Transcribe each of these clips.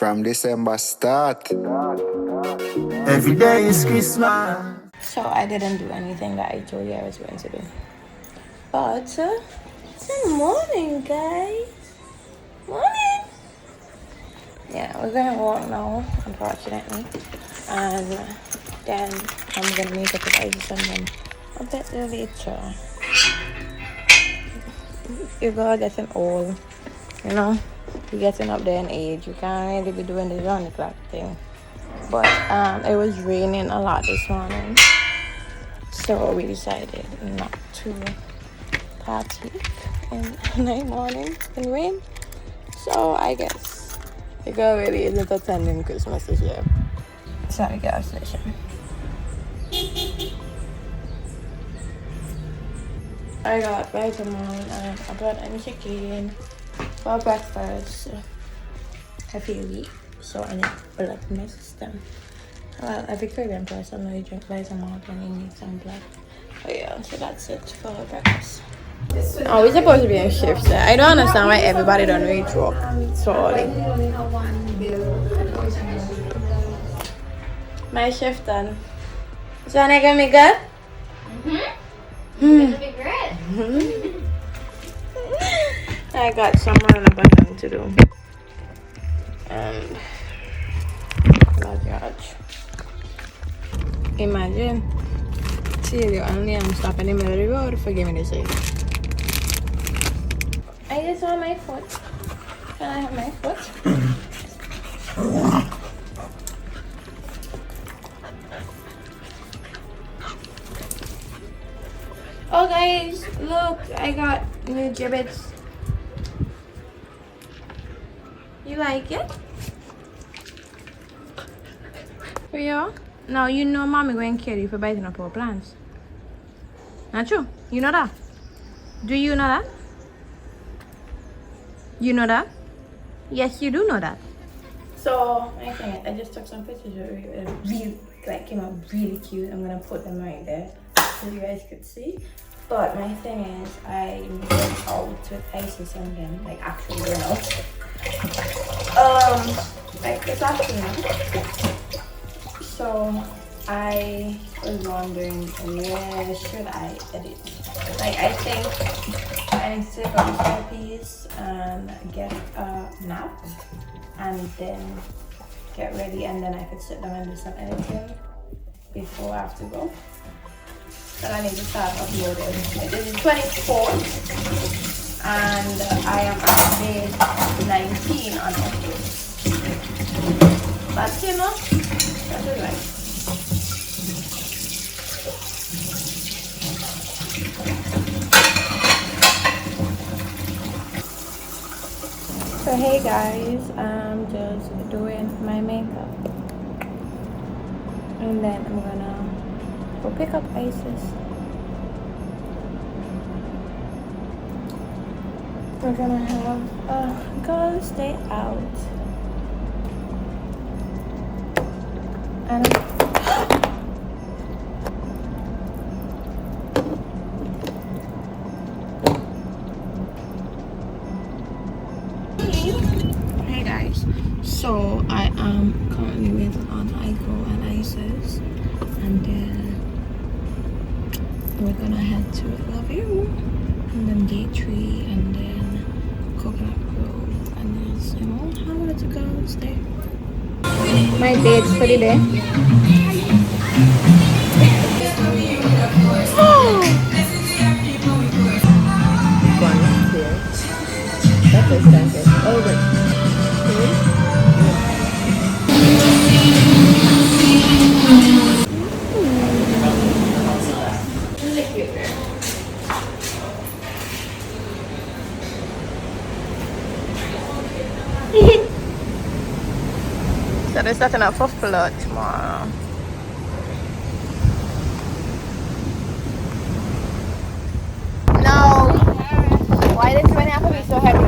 From December start. Every day is Christmas. So I didn't do anything that I told you I was going to do. But it's the morning, guys. Morning. Yeah, we're gonna walk now, unfortunately. And then I'm gonna make up with Isis and then a bit later. You go getting old, you know. You're getting up there in age. You can't really be doing the round the clock thing. But it was raining a lot this morning, so we decided not to partake in night morning in rain. So I guess the girl really isn't attending Christmas this year. It's not a gas station. I got vitamin and I brought any chicken for breakfast. I feel weak, so I need blood in my system. Well, every Caribbean person knows you drink vitamin and you need some blood. But yeah, so that's it for breakfast. Oh, we're supposed to be in shifts. I don't understand why everybody don't reach work so early. My shift done. So I gonna be good? It's gonna be great. I got some more abundant to do. And oh gosh. Imagine. See, only I'm stopping in the middle of the road. Forgive me to say. I just want my foot. Can I have my foot? Oh guys, look, I got new gibbets. You like it? For you? Now you know mommy going to kill you for biting up our plants. Not true? You know that? Do you know that? You know that? Yes, you do know that. So, I just took some pictures of it. Really, like, came out really cute. I'm gonna put them right there so you guys could see. But my thing is, I went out with Isis and them, like actually went out. Like this afternoon. So I was wondering where should I edit? Like I think I need to take out the earpiece and get a nap and then get ready, and then I could sit down and do some editing before I have to go. But I need to start uploading. It is 24th and I am at day 19 on upload. But you know, that's it right. So hey guys, I'm just doing my makeup. And then I'm gonna go pick up Isis. We're gonna have a girls' day out. And hey guys, so I am currently waiting on Aiko and Isis, and then we're gonna head to Love You, and then Gate Tree, and then Coconut Grove, and then you know how would it go stay. My dates for the day. That's expensive. Oh, but so they're starting up for flood tomorrow. No. Why does it have to be so heavy?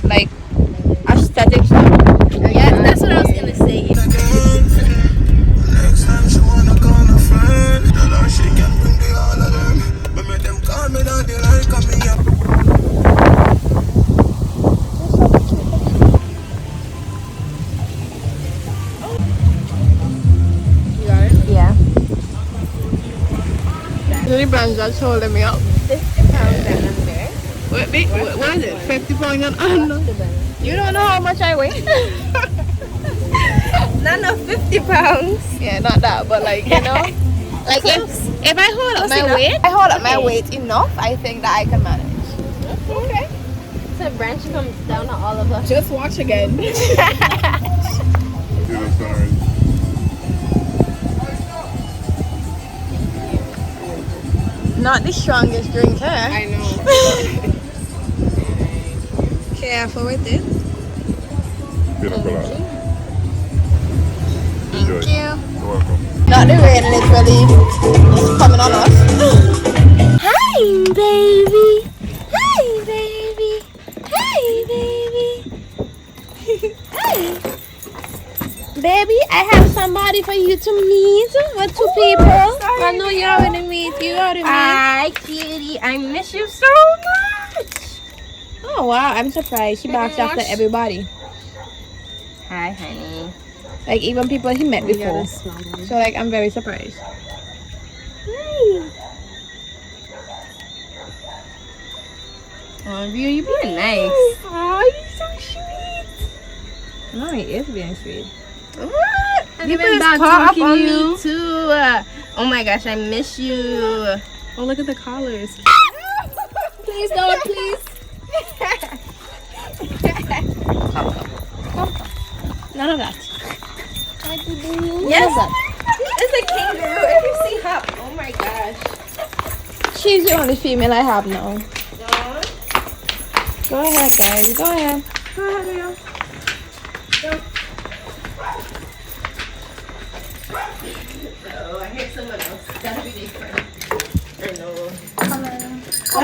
Like aesthetic stuff. Yeah, that's what I was gonna say. Next time she wanna call my friend, tell her she can bring the all of them. But make them call me daddy like a just holding me up. 50 pounds and under. What is it? 50 pounds and under? You don't know how much I weigh? Not no 50 pounds. Yeah, not that, but like, you know. Like if I hold up my weight, I hold up my weight enough, I think that I can manage. Okay. So branch comes down to all of us. Just watch again. Not the strongest drinker. I know. Careful with it. Thank Thank you. You're welcome. Not the rain literally is coming on us. Hi, baby. Hi, baby. Hi, baby. Hi. Baby, I have somebody for you to meet. Or two people. I know you already meet. You already meet. Hi, cutie. I miss you so much. Oh, wow. I'm surprised. She barks after everybody. Hi, honey. Like, even people he met before. So, like, I'm very surprised. Hi. Oh, Rio, you being nice. Oh, you're so sweet. No, he is being sweet. What? And You even been back caught up talking on you. me too. Oh my gosh, I miss you. Oh, look at the collars. Please don't, please. None of that. Yes. It's a kangaroo. If you see Hop, oh my gosh. She's the only female I have now. Go ahead, guys. Go ahead. Go ahead, Rio. Oh, I hear someone else. Gotta be different. Or no. Oh,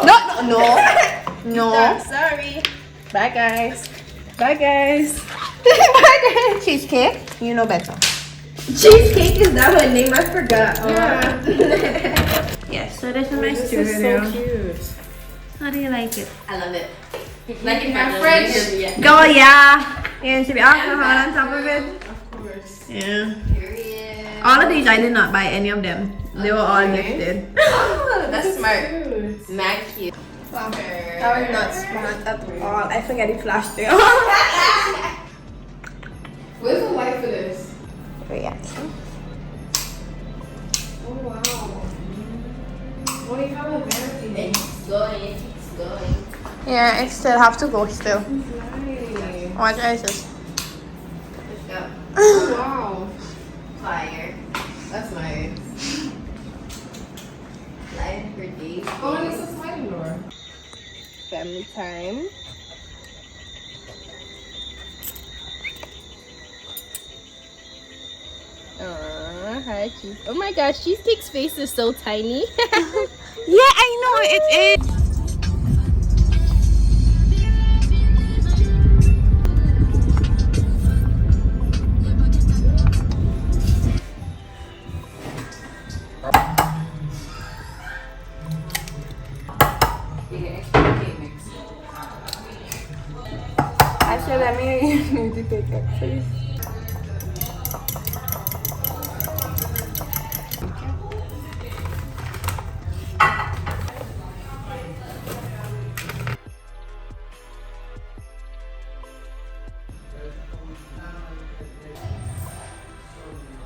wow. No. No. Sorry. Bye, guys. Bye, guys. Bye, guys. Cheesecake. You know better. Cheesecake is that her name? I forgot. Yes, so this is my This studio. is so cute. How do you like it? I love it. Like in my fridge. Go, yeah. There should be alcohol on top of it. Of course. Yeah. Period. All of these, I did not buy any of them. They were all gifted. Oh, that's smart. Mad cute. That was not smart at all. I forget it flashed there. Where's the light for this? Reaction. Oh wow. What do you have a vanity? It's going. It's going. Yeah, it still have to go still. Nice. Watch ISIS. Let's go. Oh wow. Fire. That's nice. Light for days. Oh, and it's a sliding door. Family time. Hi, Cheese. Oh my gosh, Cheesecake's face is so tiny. Yeah, I know it is. Actually, let me need to take it, please.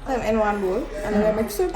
Them in one bowl and then I mix it.